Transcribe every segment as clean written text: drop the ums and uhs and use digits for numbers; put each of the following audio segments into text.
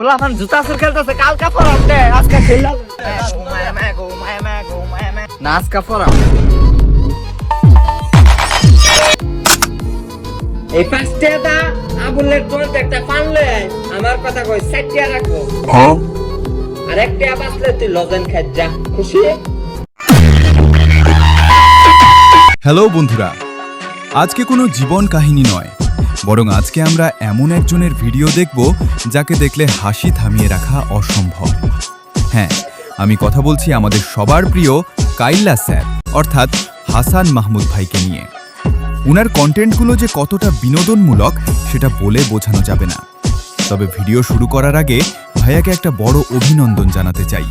পোলাপান জুতা সুর খেলতেছে কালকা পরাম দে আজকে খেললাম না আজকে পরাম এই পাঁচটা আবুলের তোর একটা পানলে আমার কথা কই সাইটিয়া রাখবো হ্যাঁ আর একটা বাসলে তুই লজেন খাই যা খুশি। হ্যালো বন্ধুরা, আজকে কোনো জীবন কাহিনী নয়, বরং আজকে আমরা এমন একজনের ভিডিও দেখব যাকে দেখলে হাসি থামিয়ে রাখা অসম্ভব। হ্যাঁ, আমি কথা বলছি আমাদের সবার প্রিয় কাইল্লা স্যার অর্থাৎ হাসান মাহমুদ ভাইকে নিয়ে। উনার কন্টেন্টগুলো যে কতটা বিনোদনমূলক সেটা বলে বোঝানো যাবে না। তবে ভিডিও শুরু করার আগে ভাইয়াকে একটা বড় অভিনন্দন জানাতে চাই।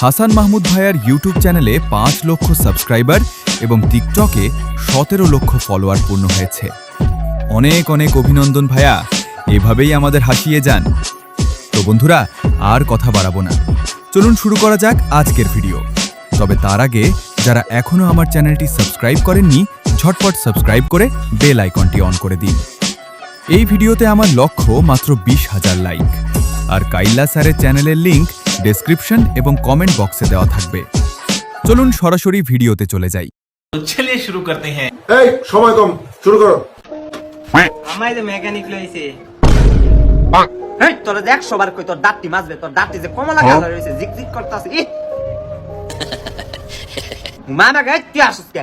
হাসান মাহমুদ ভাইয়ার ইউটিউব চ্যানেলে 5 লক্ষ সাবস্ক্রাইবার এবং টিকটকে 17 লক্ষ ফলোয়ার পূর্ণ হয়েছে। অনেক অনেক অভিনন্দন ভাইয়া, এভাবেই আমাদের হাসিয়ে যান। তো বন্ধুরা, আর কথা বাড়াবো না, চলুন শুরু করা যাক আজকের ভিডিও। তবে তার আগে যারা এখনো আমার চ্যানেলটি সাবস্ক্রাইব করেননি, ঝটপট সাবস্ক্রাইব করে বেল আইকনটি অন করে দিন। এই ভিডিওতে আমার লক্ষ্য মাত্র 20,000 লাইক, আর কাইল্লা স্যারের চ্যানেলের লিংক ডেসক্রিপশন এবং কমেন্ট বক্সে দেওয়া থাকবে। চলুন সরাসরি ভিডিওতে চলে যাই। चलिए शुरू करते हैं। এই সময় কম, শুরু করো। আমায় যে মেকানিক লইছে এই তোরা দেখ সবার কই তোর দাঁতটি মাজবে, তোর দাঁতটি যে কমলা কালার হইছে জিগজিগ করতেছে। ই মামা গায় তুই আসছ কে?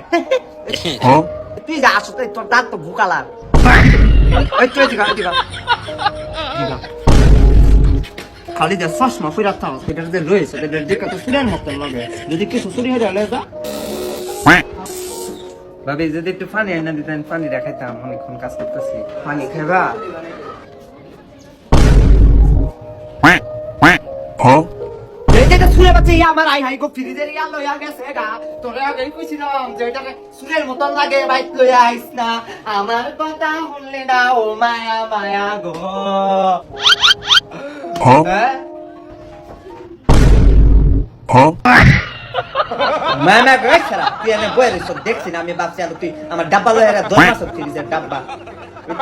তুই যা আসছ তোর দাঁত তো ভুকালার। ওই তুই দিগা খালি দে চশমা ফিরা তাও এটা যে রইছে এটা দেখে তো সুরের মতন লাগে। যদি কিছু চুরি হয়ে গেলে যা ভাবি যদি একটু পানি এনে দিতেন, পানি রাখাইতাম, অনেকক্ষণ কাজ করতেছি। পানি খাইবা? এইটা শুনে পাচ্ছি আমার আই হাই গো ফ্রিজের ইয়া লইয়া গেছে গা। তোরে আগে কইছিলাম যে এটা সুরের মতন লাগে, বাইক লইয়া আইস না, আমার কথা শুনলে না, ও মায়া মায়া গো। হ্যাঁ মামা গাইস সারা তুই এনে বইরে সব দেখছিস না, আমি ভাবছি আর তুই আমার ডাব্বা লয়ে এরা দরমা সব ফ্রিজের ডাব্বা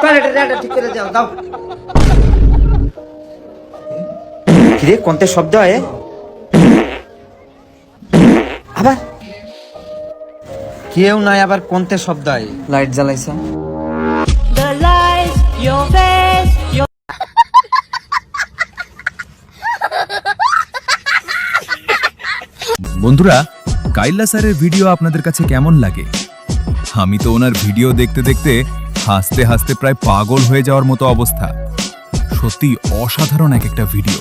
টয়লেটের জায়গা ঠিক করে যাও দাও। কি রে কোনতে শব্দ হয় আবার? কেউ নাই, আবার কোনতে শব্দ হয়? Light জ্বালাইছে। The light, your face, your বন্ধুরা, কাইল্লা স্যারের ভিডিও আপনাদের কাছে কেমন লাগে? আমি তো ওনার ভিডিও দেখতে দেখতে হাসতে হাসতে প্রায় পাগল হয়ে যাওয়ার মতো অবস্থা। সত্যি অসাধারণ এক একটা ভিডিও।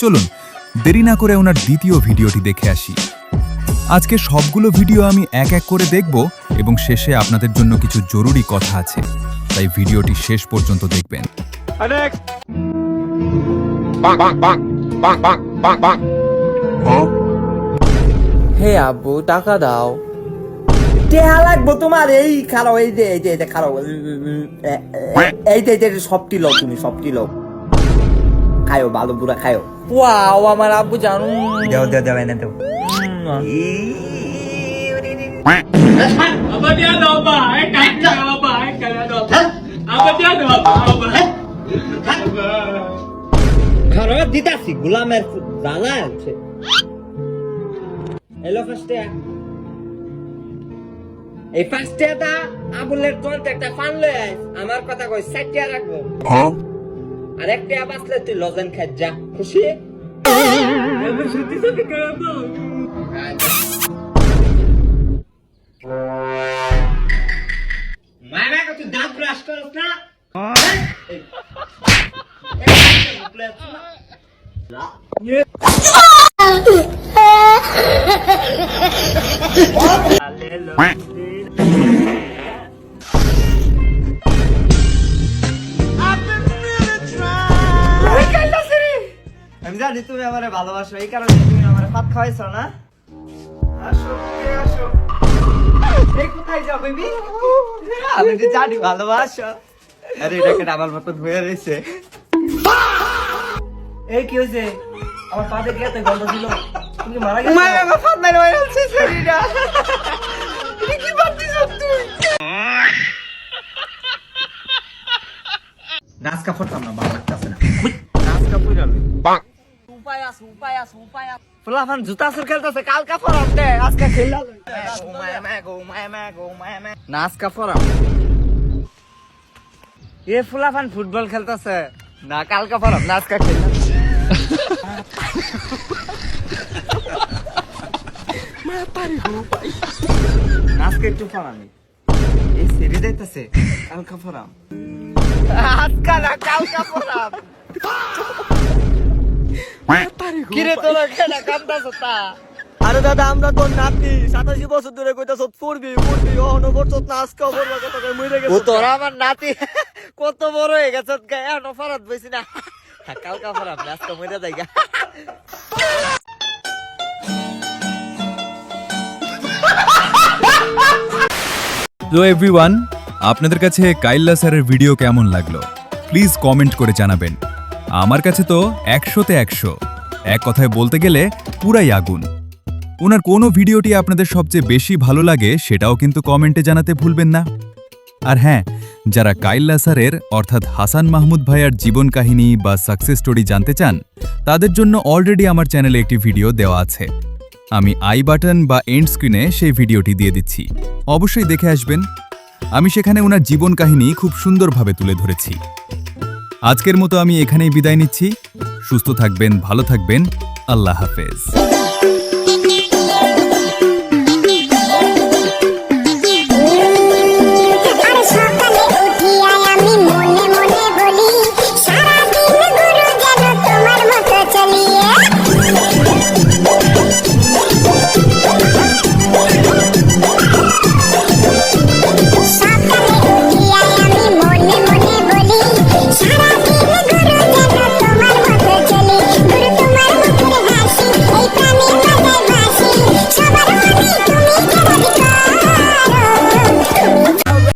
চলুন দেরি না করে ওনার দ্বিতীয় ভিডিওটি দেখে আসি। আজকে সবগুলো ভিডিও আমি এক এক করে দেখব এবং শেষে আপনাদের জন্য কিছু জরুরি কথা আছে, তাই ভিডিওটি শেষ পর্যন্ত দেখবেন। হে আব্বু টাকা দাও। টেহা লাগবো তোমার? এই খারাপ, এই যে খারাপ, এই যে সবটি লোক, তুমি সবটি লোক খায়ো, ভালো বুড়া খায়ো। ওয়াও আমার আব্বু জানো। দেও দেও দেও এনে দেও। খারাপ দিতাছি গোলামের জ্বালা আছে। হ্যালো ফার্স্টে এই ফার্স্টেটা আবুলের তোর একটা পান লই আইস, আমার কথা কই সাইটিয়া রাখবো হ্যাঁ আর একটা বাসলে তুই লজেন খাই যা খুশি। আমি সত্যি সত্যি করব। মামা কত দাঁত ব্রাশ করছ না? আমি জানি তুমি আমারে ভালোবাসো, এই কারণে তুমি আমারে ভাত খাওয়াইছো না? আসো আসো। এই কোথায় যাও বেবি? আমি তো জানি ভালোবাসো। আরে এটা কেন আমার মতন হয়ে রয়েছে? এই কি হয়েছে? আমার পাতে কি এত গন্ধ ছিল? তুমি মারা গেছো? মা আমার পাত নাই হয়ে যাচ্ছে শরীরটা। তুমি কি করছিস তুই? নাচ কা ফটাম না, ভালো লাগতেছে না। নাচ কা ফুলাফান জুতা সুর খেলতেছে কালকা ফরাম দে আজকে খেললা না আজকে ফরাম এ ফুলাফান ফুটবল খেলতেছে না কালকা ফরাম না আজকে খেললা আজকে একটু ফরামি এই সিরি যাইতেছে কালকা ফরাম আজকে না কালকা ফরাম কিরে তোরা খেলা কামদাছ তা আরে দাদা আমরা তোর নাতি 87 বছর ধরে কইতাছ পড়বি অহনো করছত না আজকে পড়বা কথা কই মইরে ও গেছ তোরা আমার নাতি কত বড় হয়ে গেছে এখনো ফরাত বইছি না কালকা ফরাম আজকে মরে যাইগা তো এভরিওয়ান, আপনাদের কাছে কাইল্লা স্যারের ভিডিও কেমন লাগলো প্লিজ কমেন্ট করে জানাবেন। আমার কাছে তো 100-তে 100, এক কথায় বলতে গেলে পুরাই আগুন। ওনার কোনো ভিডিওটি আপনাদের সবচেয়ে বেশি ভালো লাগে সেটাও কিন্তু কমেন্টে জানাতে ভুলবেন না। আর হ্যাঁ, যারা কাইল্লা স্যারের অর্থাৎ হাসান মাহমুদ ভাইয়ার জীবন কাহিনী বা সাকসেস স্টোরি জানতে চান তাদের জন্য অলরেডি আমার চ্যানেলে একটি ভিডিও দেওয়া আছে। আমি আই বাটন বা এন্ড স্ক্রিনে সেই ভিডিওটি দিয়ে দিচ্ছি, অবশ্যই দেখে আসবেন। আমি সেখানে ওনার জীবন কাহিনী খুব সুন্দরভাবে তুলে ধরেছি। আজকের মতো আমি এখানেই বিদায় নিচ্ছি। সুস্থ থাকবেন, ভালো থাকবেন, আল্লাহ হাফেজ।